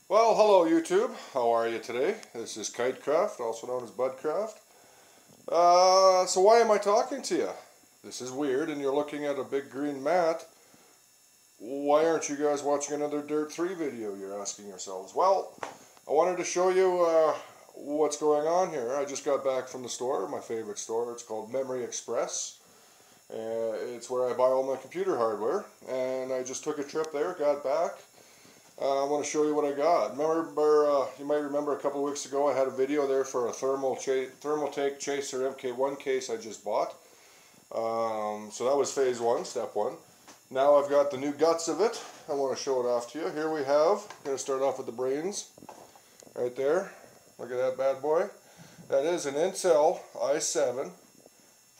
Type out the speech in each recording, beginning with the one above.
Well, hello YouTube. How are you today? This is Kitecraft, also known as Budcraft. So why am I talking to you? This is weird, and you're looking at a big green mat. Why aren't you guys watching another Dirt 3 video, you're asking yourselves? Well, I wanted to show you what's going on here. I just got back from the store, my favorite store. It's called Memory Express. It's where I buy all my computer hardware, and I just took a trip there, got back. I want to show you what I got. Remember, you might remember a couple of weeks ago I had a video there for a Thermaltake Chaser MK1 case I just bought. So that was phase one, step one. Now I've got the new guts of it. I want to show it off to you. Here we have, I'm going to start off with the brains. Right there. Look at that bad boy. That is an Intel i7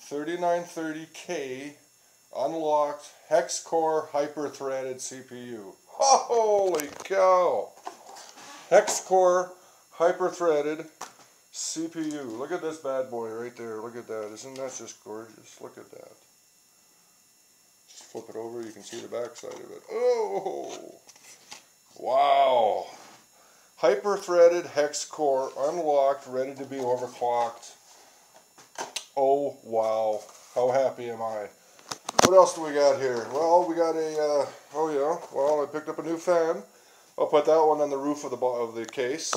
3930K unlocked hex-core hyper-threaded CPU. Holy cow! Hex-core hyper-threaded CPU. Look at this bad boy right there. Look at that. Isn't that just gorgeous? Look at that. Just flip it over. You can see the back side of it. Oh! Wow! Hyper-threaded hex-core, unlocked, ready to be overclocked. Oh, wow. How happy am I? What else do we got here? Well, we got a, I picked up a new fan. I'll put that one on the roof of the case,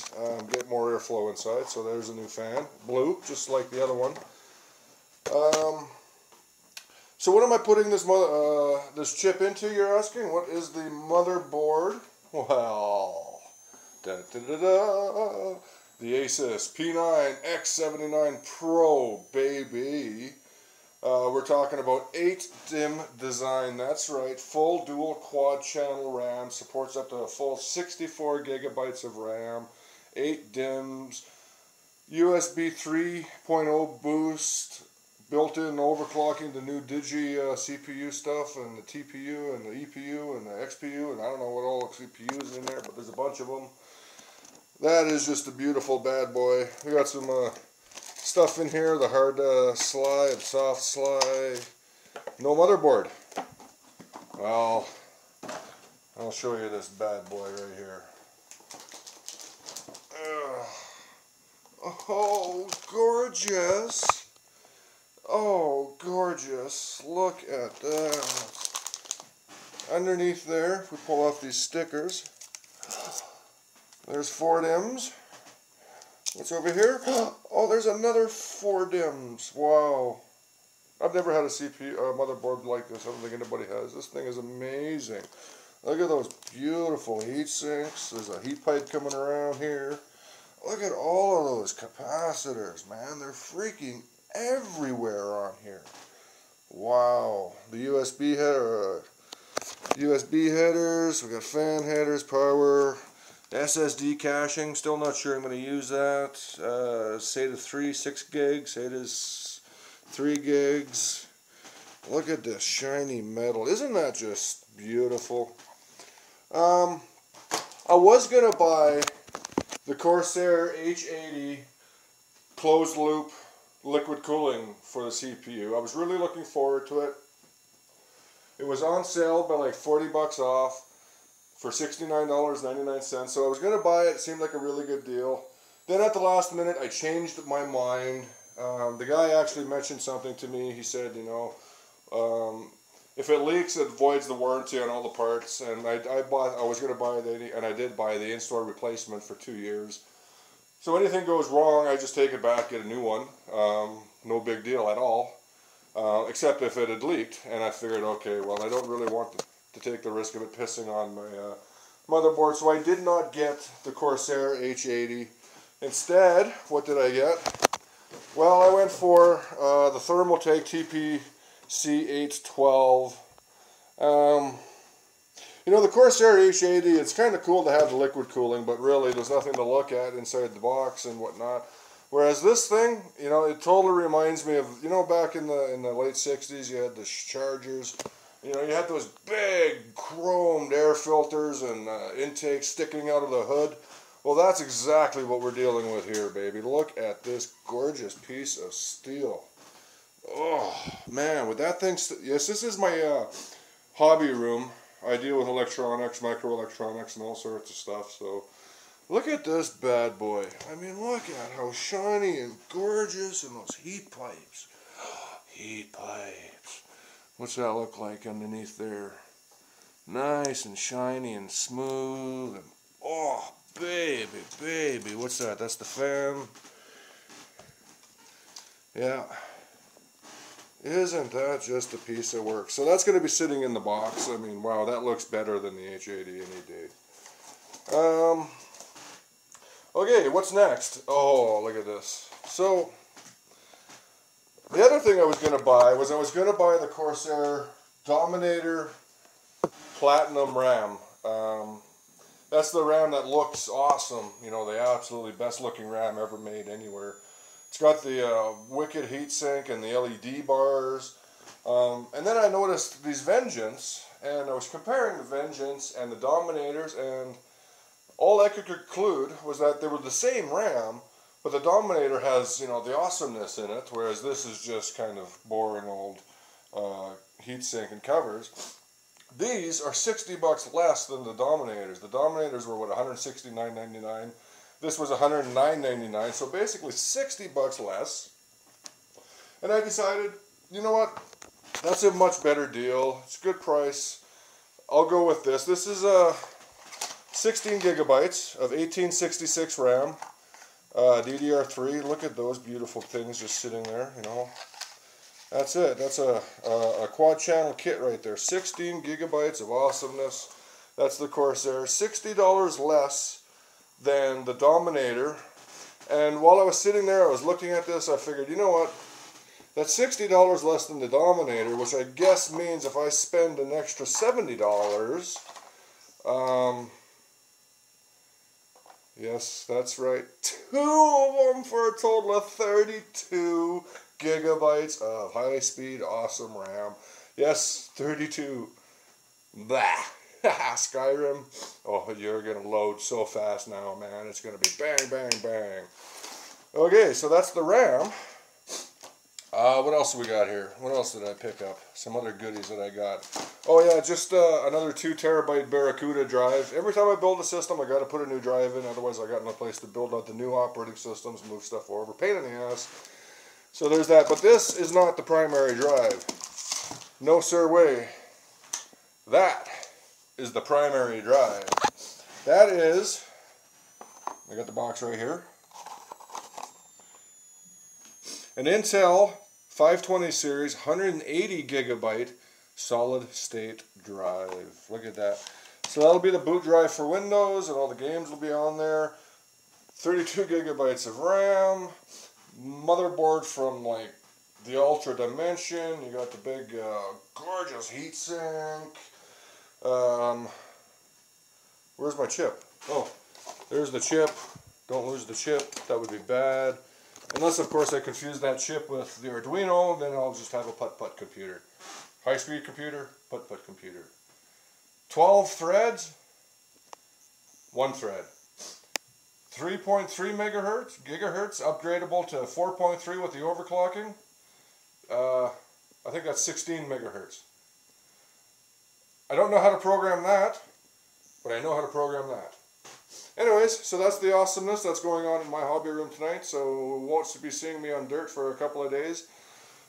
get more airflow inside. So there's a new fan, blue, just like the other one. So what am I putting this chip into, you're asking? What is the motherboard? Well, the Asus P9 X79 Pro, baby. We're talking about 8 DIMM design, that's right, full dual quad channel RAM, supports up to a full 64 gigabytes of RAM, 8 DIMMs, USB 3.0 boost, built-in overclocking, the new Digi CPU stuff, and the TPU, and the EPU, and the XPU, and I don't know what all the CPUs in there, but there's a bunch of them. That is just a beautiful bad boy. We got some stuff in here, the hard slide, soft slide, no motherboard. Well, I'll show you this bad boy right here. Oh, gorgeous. Oh, gorgeous. Look at that. Underneath there, if we pull off these stickers, there's 4 DIMMs. What's over here? Oh, there's another 4 DIMMs. Wow. I've never had a CPU, motherboard like this. I don't think anybody has. This thing is amazing. Look at those beautiful heat sinks. There's a heat pipe coming around here. Look at all of those capacitors, man. They're freaking everywhere on here. Wow. The USB header, USB headers. We got fan headers, power. SSD caching, still not sure I'm going to use that. SATA 3, 6 gigs, SATA's 3 gigs. Look at this shiny metal. Isn't that just beautiful? I was going to buy the Corsair H80 closed loop liquid cooling for the CPU. I was really looking forward to it. It was on sale by like 40 bucks off. For $69.99, so I was going to buy it. It seemed like a really good deal. Then at the last minute, I changed my mind. The guy actually mentioned something to me. He said, you know, if it leaks, it voids the warranty on all the parts. And I was going to buy and I did buy the in-store replacement for 2 years. So anything goes wrong, I just take it back, get a new one. No big deal at all, except if it had leaked. And I figured, okay, well, I don't really want to take the risk of it pissing on my motherboard, so I did not get the Corsair H80. Instead, what did I get? Well, I went for the Thermaltake TPC812. You know, the Corsair H80, it's kind of cool to have the liquid cooling, but really there's nothing to look at inside the box and whatnot. Whereas this thing, you know, it totally reminds me of, you know, back in the late 60s, you had the Chargers. You know, you had those big chromed air filters and intakes sticking out of the hood. Well, that's exactly what we're dealing with here, baby. Look at this gorgeous piece of steel. Oh, man, with that thing... Yes, this is my hobby room. I deal with electronics, microelectronics, and all sorts of stuff, so Look at this bad boy. I mean, look at how shiny and gorgeous, and those heat pipes. Heat pipes. What's that look like underneath there? Nice and shiny and smooth. And oh, baby, baby. What's that? That's the fan. Yeah. Isn't that just a piece of work? So that's going to be sitting in the box. I mean, wow, that looks better than the H80 any day. Okay, what's next? Oh, look at this. So, the other thing I was going to buy was the Corsair Dominator Platinum RAM. That's the RAM that looks awesome. You know, the absolutely best looking RAM ever made anywhere. It's got the wicked heatsink and the LED bars. And then I noticed these Vengeance, and I was comparing the Vengeance and the Dominators, and all I could conclude was that they were the same RAM, but the Dominator has, you know, the awesomeness in it, whereas this is just kind of boring old heatsink and covers. These are $60 less than the Dominators. The Dominators were, what, $169.99? This was $109.99, so basically $60 less. And I decided, you know what, that's a much better deal. It's a good price. I'll go with this. This is a 16 gigabytes of 1866 RAM, DDR3. Look at those beautiful things just sitting there, you know. That's it. That's a quad channel kit right there. 16 gigabytes of awesomeness. That's the Corsair. $60 less than the Dominator. And while I was sitting there, I was looking at this, I figured, you know what? That's $60 less than the Dominator, which I guess means if I spend an extra $70, yes, that's right, 2 of them for a total of 32 gigabytes of high-speed, awesome RAM. Yes, 32. Blah. Skyrim. Oh, you're going to load so fast now, man. It's going to be bang, bang, bang. Okay, so that's the RAM. What else do we got here? What else did I pick up? Some other goodies that I got. Oh yeah, just another 2 terabyte Barracuda drive. Every time I build a system, I got to put a new drive in. Otherwise, I got no place to build out the new operating systems, move stuff over. Pain in the ass. So there's that. But this is not the primary drive. No sir way. That is the primary drive. That is, I got the box right here, an Intel 520 series 180 gigabyte solid state drive. Look at that. So that'll be the boot drive for Windows, and all the games will be on there. 32 gigabytes of RAM, motherboard from like the Ultra Dimension. You got the big gorgeous heatsink. Where's my chip? Oh, there's the chip. Don't lose the chip. That would be bad. Unless, of course, I confuse that chip with the Arduino, then I'll just have a putt-putt computer. High-speed computer, putt-putt computer. 12 threads, 1 thread. 3.3 gigahertz, upgradable to 4.3 with the overclocking. I think that's 16 megahertz. I don't know how to program that, but I know how to program that. Anyways, so that's the awesomeness that's going on in my hobby room tonight. So you won't be seeing me on dirt for a couple of days.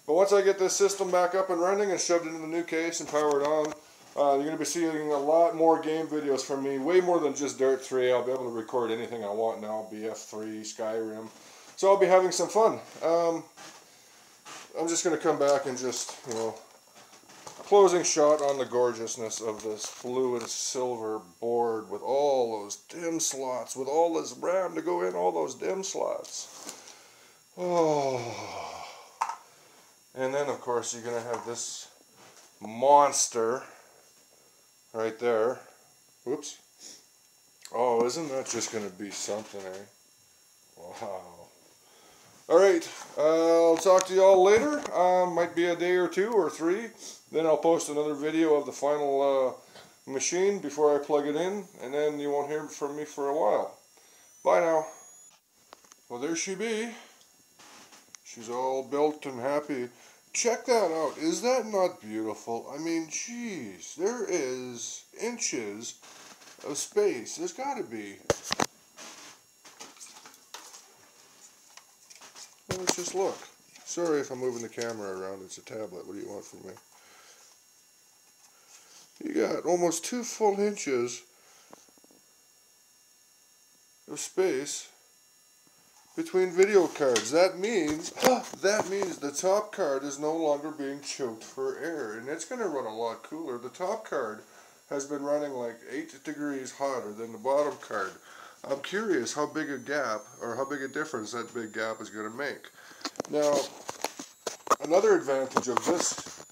But once I get this system back up and running and shoved into the new case and powered on, you're going to be seeing a lot more game videos from me. Way more than just Dirt 3. I'll be able to record anything I want now. BF3, Skyrim. So I'll be having some fun. I'm just going to come back and just, you know, closing shot on the gorgeousness of this fluid silver board with all those DIMM slots, with all this RAM to go in all those DIMM slots. Oh. And then, of course, you're going to have this monster right there. Whoops. Oh, isn't that just going to be something, eh? Wow. Alright, I'll talk to you all later. Might be a day or 2 or 3. Then I'll post another video of the final machine before I plug it in. And then you won't hear from me for a while. Bye now. Well, there she be. She's all built and happy. Check that out. Is that not beautiful? I mean, geez. There is inches of space. There's got to be. let's just look. Sorry if I'm moving the camera around, it's a tablet. What do you want from me? You got almost 2 full inches of space between video cards. That means the top card is no longer being choked for air, and it's going to run a lot cooler. The top card has been running like 8 degrees hotter than the bottom card. I'm curious how big a gap, or how big a difference that big gap is going to make. Now, another advantage of this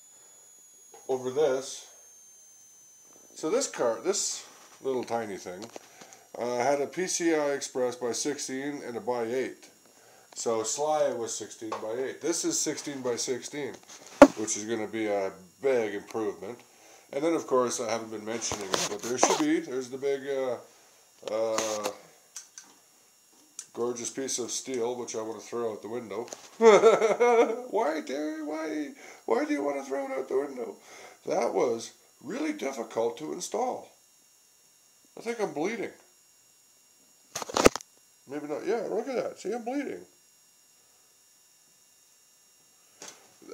over this, so this little tiny thing, had a PCI Express by 16 and a by 8. So Sly was 16 by 8. This is 16 by 16, which is going to be a big improvement. And then, of course, I haven't been mentioning it, but there's the big gorgeous piece of steel, which I want to throw out the window. Why, Terry? Why do you want to throw it out the window? That was really difficult to install. I think I'm bleeding. Maybe not. Yeah, look at that. See, I'm bleeding.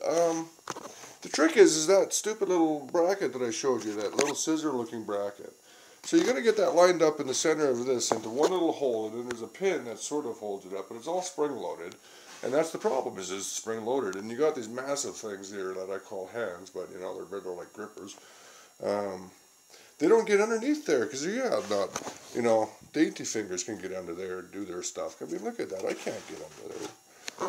The trick is that stupid little bracket that I showed you, that little scissor-looking bracket. So you're going to get that lined up in the center of this into one little hole, and then there's a pin that sort of holds it up, but it's all spring-loaded. And that's the problem, is it's spring-loaded. And you got these massive things here that I call hands, but you know, they're like grippers. They don't get underneath there, because not, you know, dainty fingers can get under there and do their stuff. I mean, look at that, I can't get under there.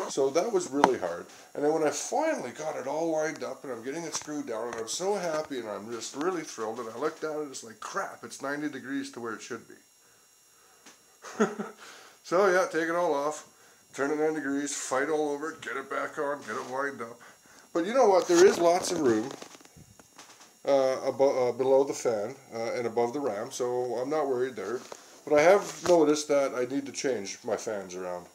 So that was really hard. And then when I finally got it all lined up and I'm getting it screwed down and I'm so happy and I'm just really thrilled, and I looked at it, it's like, crap, it's 90 degrees to where it should be. So yeah, take it all off, turn it 90 degrees, fight all over it, get it back on, get it lined up. But you know what, there is lots of room below the fan and above the RAM, so I'm not worried there. But I have noticed that I need to change my fans around.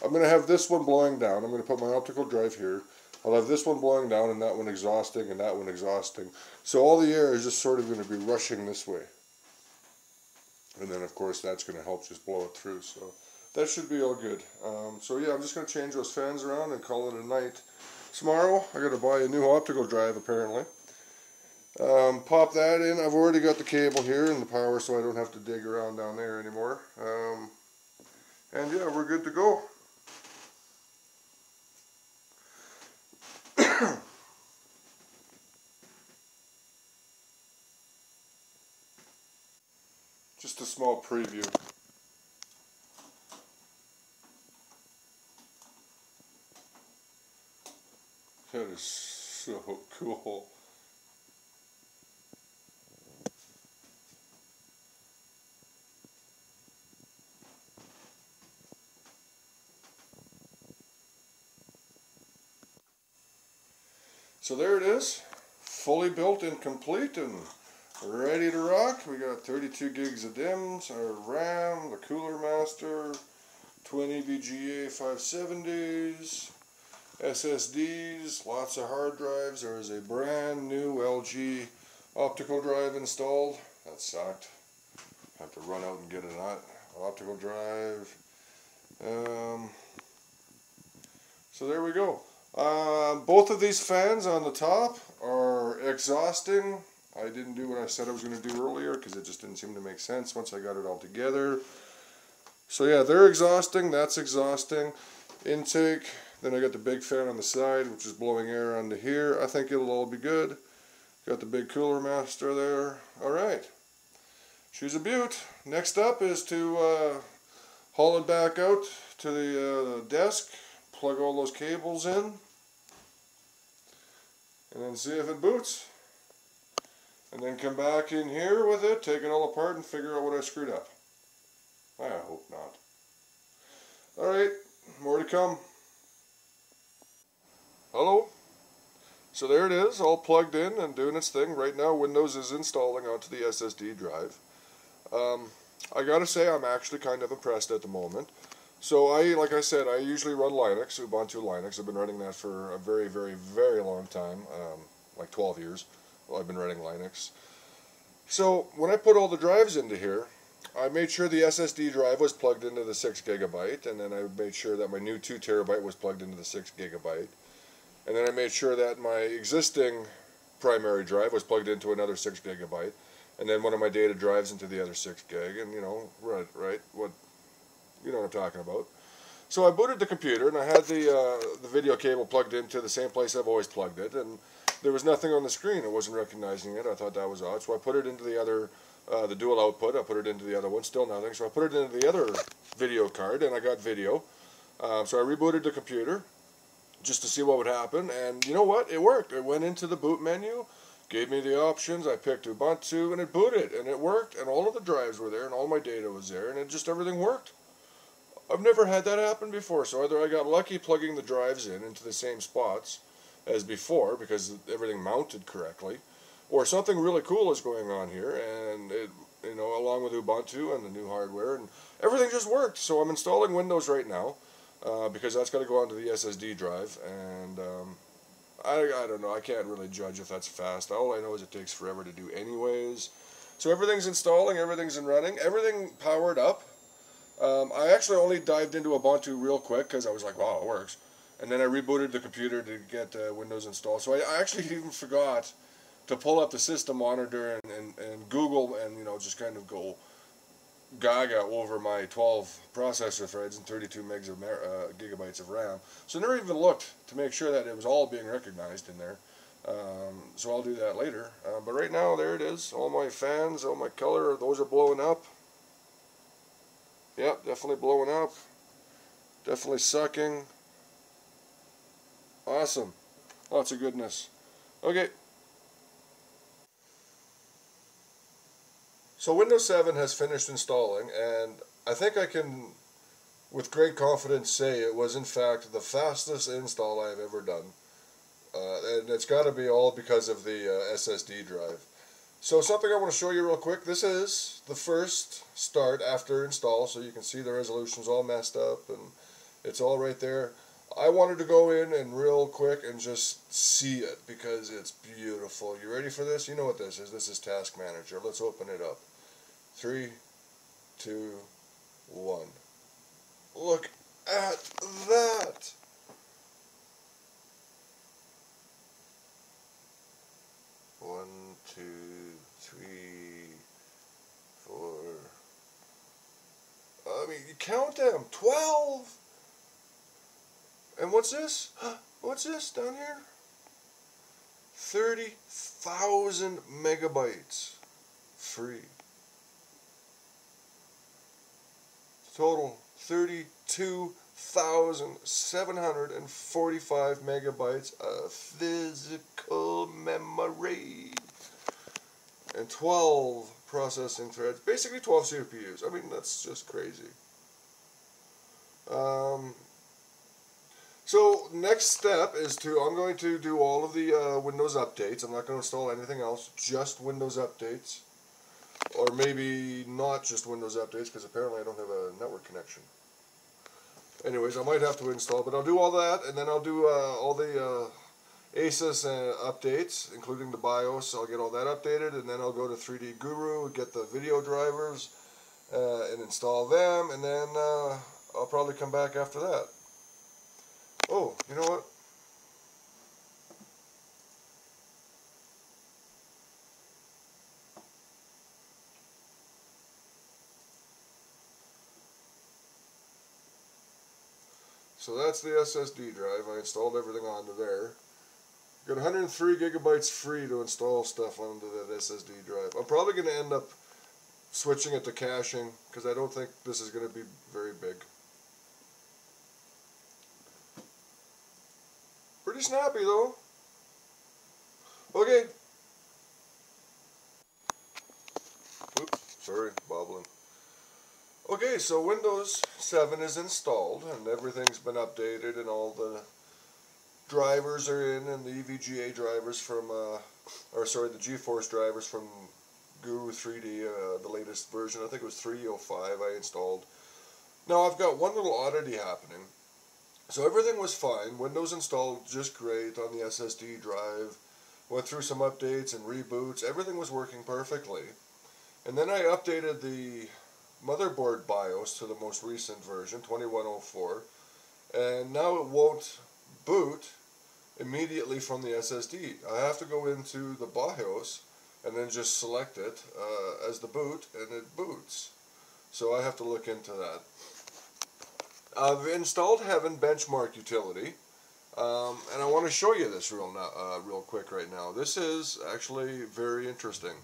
I'm going to have this one blowing down. I'm going to put my optical drive here. I'll have this one blowing down and that one exhausting and that one exhausting. So all the air is just sort of going to be rushing this way. And then of course that's going to help just blow it through. So that should be all good. So yeah, I'm just going to change those fans around and call it a night. Tomorrow I got to buy a new optical drive apparently. Pop that in. I've already got the cable here and the power, so I don't have to dig around down there anymore. And yeah, we're good to go. Just a small preview. That is so cool. So there it is, fully built and complete and ready to rock. We got 32 gigs of DIMMs, our RAM, the CoolerMaster, 20 VGA 570s, SSDs, lots of hard drives. There is a brand new LG optical drive installed. That sucked. I have to run out and get an optical drive. So there we go. Both of these fans on the top are exhausting. I didn't do what I said I was going to do earlier because it just didn't seem to make sense once I got it all together. So yeah, they're exhausting, that's exhausting. Intake, then I got the big fan on the side which is blowing air onto here. I think it'll all be good. Got the big CoolerMaster there. Alright, she's a beaut. Next up is to haul it back out to the desk, plug all those cables in, and then see if it boots. And then come back in here with it, take it all apart and figure out what I screwed up. I hope not. Alright, more to come. Hello. So there it is, all plugged in and doing its thing. Right now Windows is installing onto the SSD drive. I gotta say I'm actually kind of impressed at the moment. So like I said, I usually run Linux, Ubuntu Linux. I've been running that for a very, very, very long time, like 12 years. Well, I've been running Linux. So when I put all the drives into here, I made sure the SSD drive was plugged into the 6 gigabyte, and then I made sure that my new 2 terabyte was plugged into the 6 gigabyte. And then I made sure that my existing primary drive was plugged into another 6 gigabyte, and then one of my data drives into the other 6 gig, and you know, right, what, you know what I'm talking about. So I booted the computer, and I had the video cable plugged into the same place I've always plugged it, and there was nothing on the screen. It wasn't recognizing it. I thought that was odd, so I put it into the other, the dual output. I put it into the other one, still nothing. So I put it into the other video card, and I got video. So I rebooted the computer just to see what would happen, and you know what? It worked. It went into the boot menu, gave me the options. I picked Ubuntu, and it booted, and it worked, and all of the drives were there, and all my data was there, and it just everything worked. I've never had that happen before, so either I got lucky plugging the drives into the same spots as before because everything mounted correctly, or something really cool is going on here, and it, you know, along with Ubuntu and the new hardware, and everything just worked. So I'm installing Windows right now because that's got to go onto the SSD drive, and I don't know, I can't really judge if that's fast. All I know is it takes forever to do anyways. So everything's installing, everything's in running, everything powered up. I actually only dived into Ubuntu real quick because I was like, wow, it works. And then I rebooted the computer to get Windows installed. So I actually even forgot to pull up the system monitor and Google and, you know, just kind of go gaga over my 12 processor threads and 32 megs of gigabytes of RAM. So I never even looked to make sure that it was all being recognized in there. So I'll do that later. But right now, there it is. All my fans, all my color, those are blowing up. Yep, definitely blowing up. Definitely sucking. Awesome. Lots of goodness. Okay. So Windows 7 has finished installing, and I think I can, with great confidence, say it was in fact the fastest install I've ever done. And it's got to be all because of the SSD drive. So something I want to show you real quick. This is the first start after install, so you can see the resolution's all messed up and it's all right there. I wanted to go in and real quick and just see it because it's beautiful. You ready for this? You know what this is. This is Task Manager. Let's open it up. 3, 2, 1. Look at that! One, 2, 3, 4. I mean, you count them. 12. And what's this? What's this down here? 30,000 megabytes. Free. Total 32,745 megabytes of physical memory. And 12 processing threads. Basically 12 CPUs. I mean, that's just crazy. So next step is I'm going to do all of the Windows updates. I'm not going to install anything else, just Windows updates. Or maybe not just Windows updates, because apparently I don't have a network connection. Anyways, I might have to install, but I'll do all that, and then I'll do all the ASUS updates, including the BIOS. I'll get all that updated, and then I'll go to 3D Guru, get the video drivers, and install them, and then I'll probably come back after that. Oh, you know what? So that's the SSD drive. I installed everything onto there. Got 103 gigabytes free to install stuff onto that SSD drive. I'm probably going to end up switching it to caching because I don't think this is going to be very big. Pretty snappy though. Okay. Oops, sorry, bobbling. Okay, so Windows 7 is installed and everything's been updated and all the drivers are in and the EVGA drivers from, the GeForce drivers from Guru 3D, the latest version. I think it was 3.05 I installed. Now I've got one little oddity happening. So everything was fine. Windows installed just great on the SSD drive. Went through some updates and reboots. Everything was working perfectly. And then I updated the motherboard BIOS to the most recent version, 2104, and now it won't boot immediately from the SSD. I have to go into the BIOS and then just select it as the boot, and it boots. So I have to look into that. I've installed Heaven Benchmark Utility, and I want to show you this real quick right now. This is actually very interesting.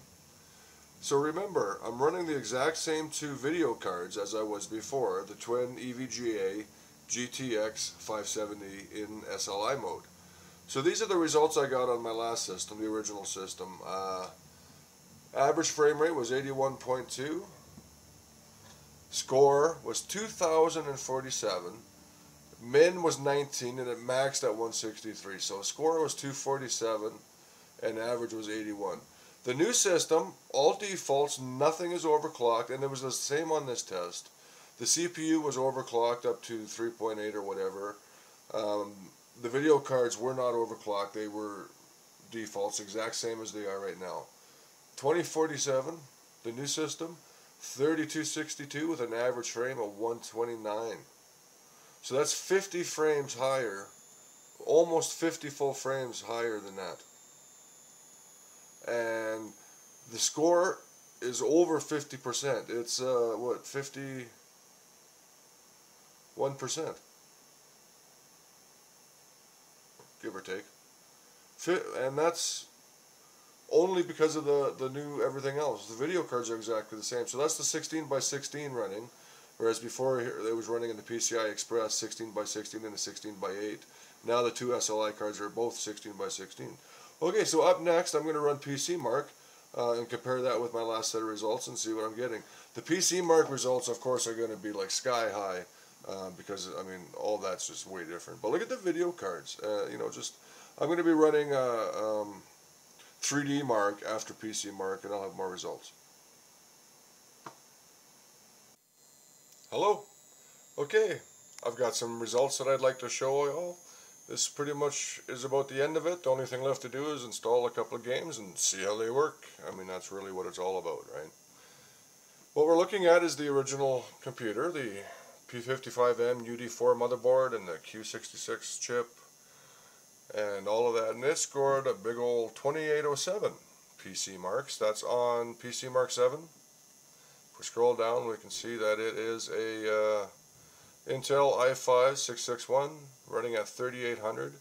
So remember, I'm running the exact same two video cards as I was before, the twin EVGA GTX 570 in SLI mode. So these are the results I got on my last system, the original system. Average frame rate was 81.2. Score was 2047. Min was 19 and it maxed at 163. So score was 247 and average was 81. The new system, all defaults, nothing is overclocked, and it was the same on this test. The CPU was overclocked up to 3.8 or whatever. The video cards were not overclocked, they were defaults, exact same as they are right now. 2047, the new system, 3262 with an average frame of 129. So that's 50 frames higher, almost 50 full frames higher than that. And the score is over 50%. It's, what, 51%. Give or take. And that's only because of the new everything else. The video cards are exactly the same. So that's the 16 by 16 running, whereas before it was running in the PCI Express 16 by 16 and a 16 by 8. Now the two SLI cards are both 16 by 16. Okay, so up next I'm going to run PC Mark and compare that with my last set of results and see what I'm getting. The PC Mark results, of course, are going to be like sky high because, I mean, all that's just way different. But look at the video cards. You know, just I'm going to be running 3D Mark after PC Mark, and I'll have more results. Hello. Okay, I've got some results that I'd like to show you all. This pretty much is about the end of it. The only thing left to do is install a couple of games and see how they work. I mean, that's really what it's all about, right? What we're looking at is the original computer, the P55M UD4 motherboard and the Q66 chip and all of that. And it scored a big old 2807 PC Marks. That's on PC Mark 7. If we scroll down, we can see that it is a Intel i5-661 running at 3800,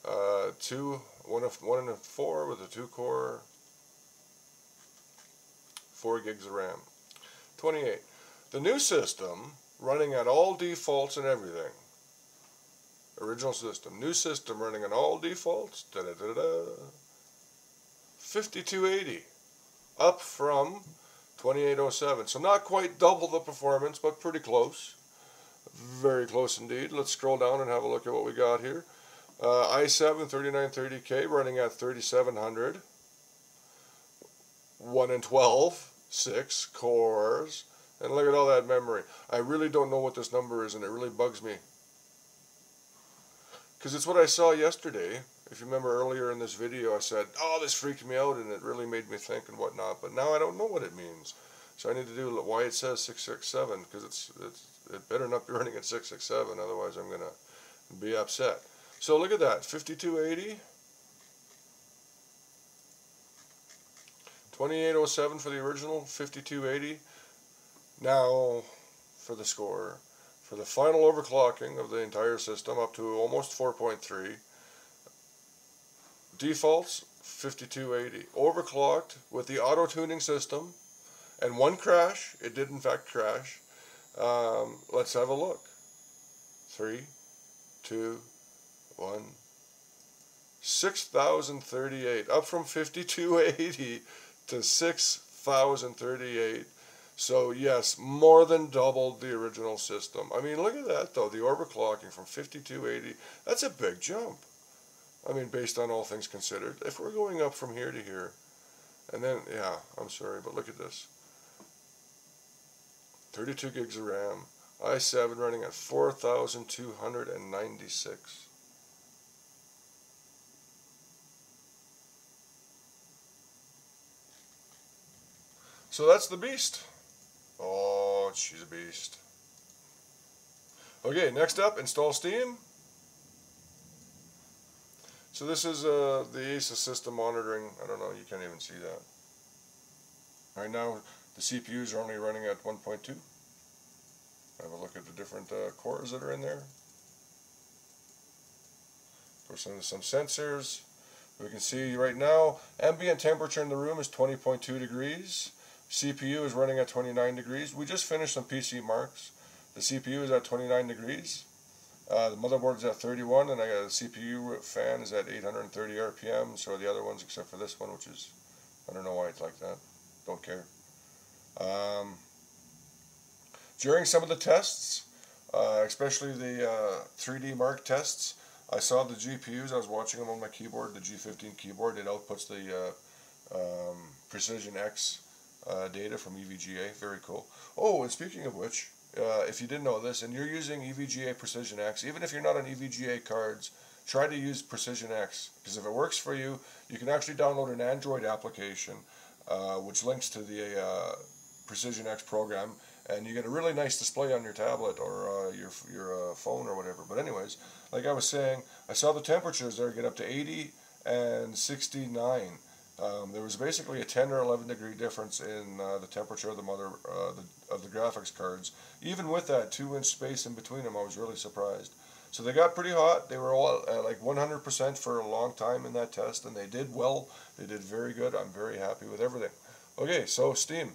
1 and 4 with a 2-core, 4 gigs of RAM, 28. The new system running at all defaults and everything. Original system, new system running on all defaults. 5280, up from 2807. So not quite double the performance, but pretty close. Very close indeed. Let's scroll down and have a look at what we got here. i7 3930K running at 3700. 1 and 12, 6 cores. And look at all that memory. I really don't know what this number is, and it really bugs me. Because it's what I saw yesterday. If you remember earlier in this video, I said, oh, this freaked me out, and it really made me think and whatnot. But now I don't know what it means. So I need to do why it says 667, because it better not be running at 667, otherwise I'm going to be upset. So look at that, 5280, 2807 for the original, 5280. Now for the score, for the final overclocking of the entire system up to almost 4.3, defaults 5280, overclocked with the auto-tuning system, and one crash. It did in fact crash. Let's have a look. 3, 2, 1. 6,038, up from 5280 to 6,038. So yes, more than doubled the original system. I mean, look at that though, the overclocking from 5280. That's a big jump. I mean, based on all things considered. If we're going up from here to here, and then, yeah, I'm sorry, but look at this. 32 gigs of RAM, i7 running at 4,296. So that's the beast. Oh. much. She's a beast. Okay, next up, install Steam. So this is the ASUS system monitoring. I don't know, you can't even see that. Right now, the CPUs are only running at 1.2. Have a look at the different cores that are in there. Of course, some sensors. We can see right now, ambient temperature in the room is 20.2 degrees. CPU is running at 29 degrees. We just finished some PC marks. The CPU is at 29 degrees. The motherboard is at 31, and I got a CPU fan is at 830 RPM. So are the other ones, except for this one, which is, I don't know why it's like that. Don't care. During some of the tests, especially the 3D Mark tests, I saw the GPUs. I was watching them on my keyboard, the G15 keyboard. It outputs the Precision X data from EVGA. Very cool. Oh, and speaking of which, if you didn't know this, and you're using EVGA Precision X, even if you're not on EVGA cards, try to use Precision X, because if it works for you, you can actually download an Android application which links to the Precision X program, and you get a really nice display on your tablet or your phone or whatever. But anyways, like I was saying, I saw the temperatures there get up to 80 and 69. There was basically a 10 or 11 degree difference in the temperature of the graphics cards. Even with that 2-inch space in between them, I was really surprised. So they got pretty hot. They were all at like 100% for a long time in that test, and they did well. They did very good. I'm very happy with everything. Okay, so Steam.